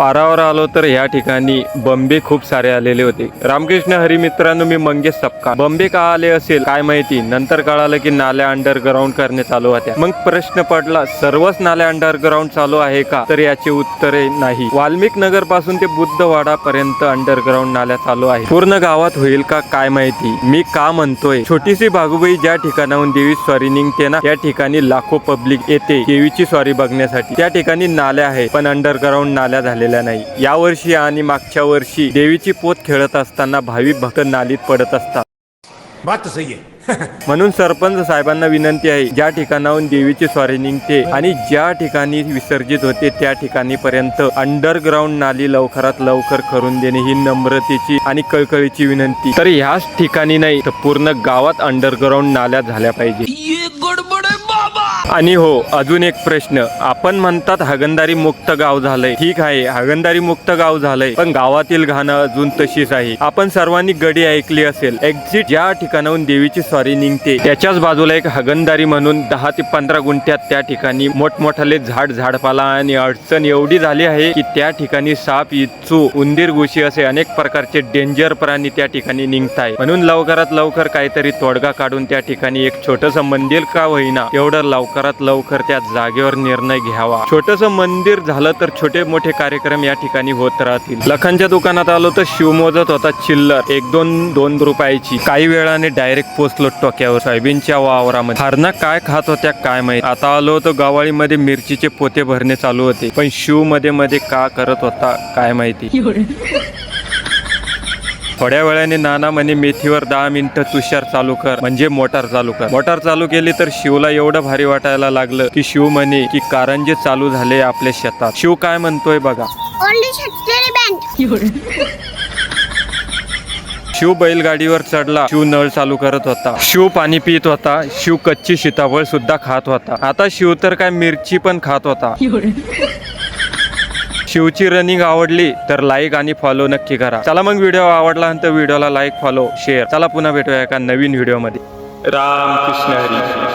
पारावर आलो तर या ठिकाणी बंबे खूप सारे आलेले होते। रामकृष्ण हरी मित्रांनो, मी मंगेश सपकाळ। बंबे का आले असेल काय माहिती, नंतर कळालं की नाल्या अंडरग्राउंड करणे चालू होत्या। मग प्रश्न पडला, सर्वच नाल्या अंडरग्राउंड चालू आहे का? तर याचे उत्तरे नाही। वाल्मिक नगर पासून ते बुद्धवाडा पर्यंत अंडरग्राउंड नाल्या चालू आहे। पूर्ण गावात होईल का काय माहिती। मी का म्हणतोय, छोटीशी भागुबाई ज्या ठिकाणाहून देवी स्वारी निघते ना, या ठिकाणी लाखो पब्लिक येते देवीची स्वारी बघण्यासाठी। त्या ठिकाणी नाल्या आहे पण अंडरग्राउंड नाल्या झालेल्या नाही। या वर्षी आणि मागच्या वर्षी देवीची पोत खेळत असताना भाविक भक्त नालीत पडत असतात। बात तो सही है। म्हणून सरपंच साहेबांना विनंती आहे, ज्या ठिकाणाहून देवीची स्वारी निघते आणि ज्या ठिकाणी विसर्जित होते त्या ठिकाणी पर्यंत अंडरग्राउंड नाली लवकरात लवकर करून देणे ही नम्रतेची आणि कळकळीची विनंती। तर ह्याच ठिकाणी नाही तर पूर्ण गावात अंडरग्राउंड नाल्या झाल्या पाहिजे। आणि हो, अजून एक प्रश्न, आपण म्हणतात हागणदारी मुक्त गाव झालंय। ठीक आहे, हागणदारी मुक्त गाव झालंय, पण गावातील घाणं अजून तशीच आहे। आपण सर्वांनी गडी ऐकली असेल, एक्झिट ज्या ठिकाणाहून देवीची स्वारी निघते त्याच्याच बाजूला एक हागणदारी म्हणून 10 ते 15 गुंठ्यात त्या ठिकाणी मोठमोठाले झाडपाला आणि अडचण एवढी झाली आहे की त्या ठिकाणी साप, इच्छू, उंदीर, घुशी असे अनेक प्रकारचे डेंजर प्राणी त्या ठिकाणी निघताय। म्हणून लवकरात लवकर काहीतरी तोडगा काढून त्या ठिकाणी एक छोटस मंदिर का होईना एवढं लवकरात लवकर त्या जागेवर निर्णय घ्यावा। छोटस मंदिर झालं तर छोटे मोठे कार्यक्रम या ठिकाणी होत राहतील। लखनच्या दुकानात आलो तर शिव मोजत होता चिल्लर 1-2 रुपयाची। काही वेळाने डायरेक्ट पोचलो टोक्यावर सोयाबीनच्या वावरामध्ये। हरणा काय खात होत्या काय माहित। आता आलो होतो गावाळीमध्ये मिरचीचे पोते भरणे चालू होते, पण शिव मध्ये का करत होता काय माहिती। थोड्या वेळाने नाना म्हणे मेथीवर 10 मिनिटं तुषार चालू कर, म्हणजे मोटार चालू कर। मोटार चालू केली तर शिवला एवढं भारी वाटायला लागलं की शिव म्हणे की कारंजे चालू झाले आपल्या शेतात। शिव काय म्हणतोय बघा। शिव बैलगाडीवर चढला, शिव नळ चालू करत होता, शिव पाणी पित होता, शिव कच्ची सीताफळ सुद्धा खात होता। आता शिव तर काय मिरची पण खात होता। शिवची रनिंग आवडली तर लाईक आणि फॉलो नक्की करा। चला मग, व्हिडिओ आवडला तर व्हिडिओला लाईक, फॉलो, शेअर। चला पुन्हा भेटूया एका नवीन व्हिडिओ मध्ये। रामकृष्ण हरी।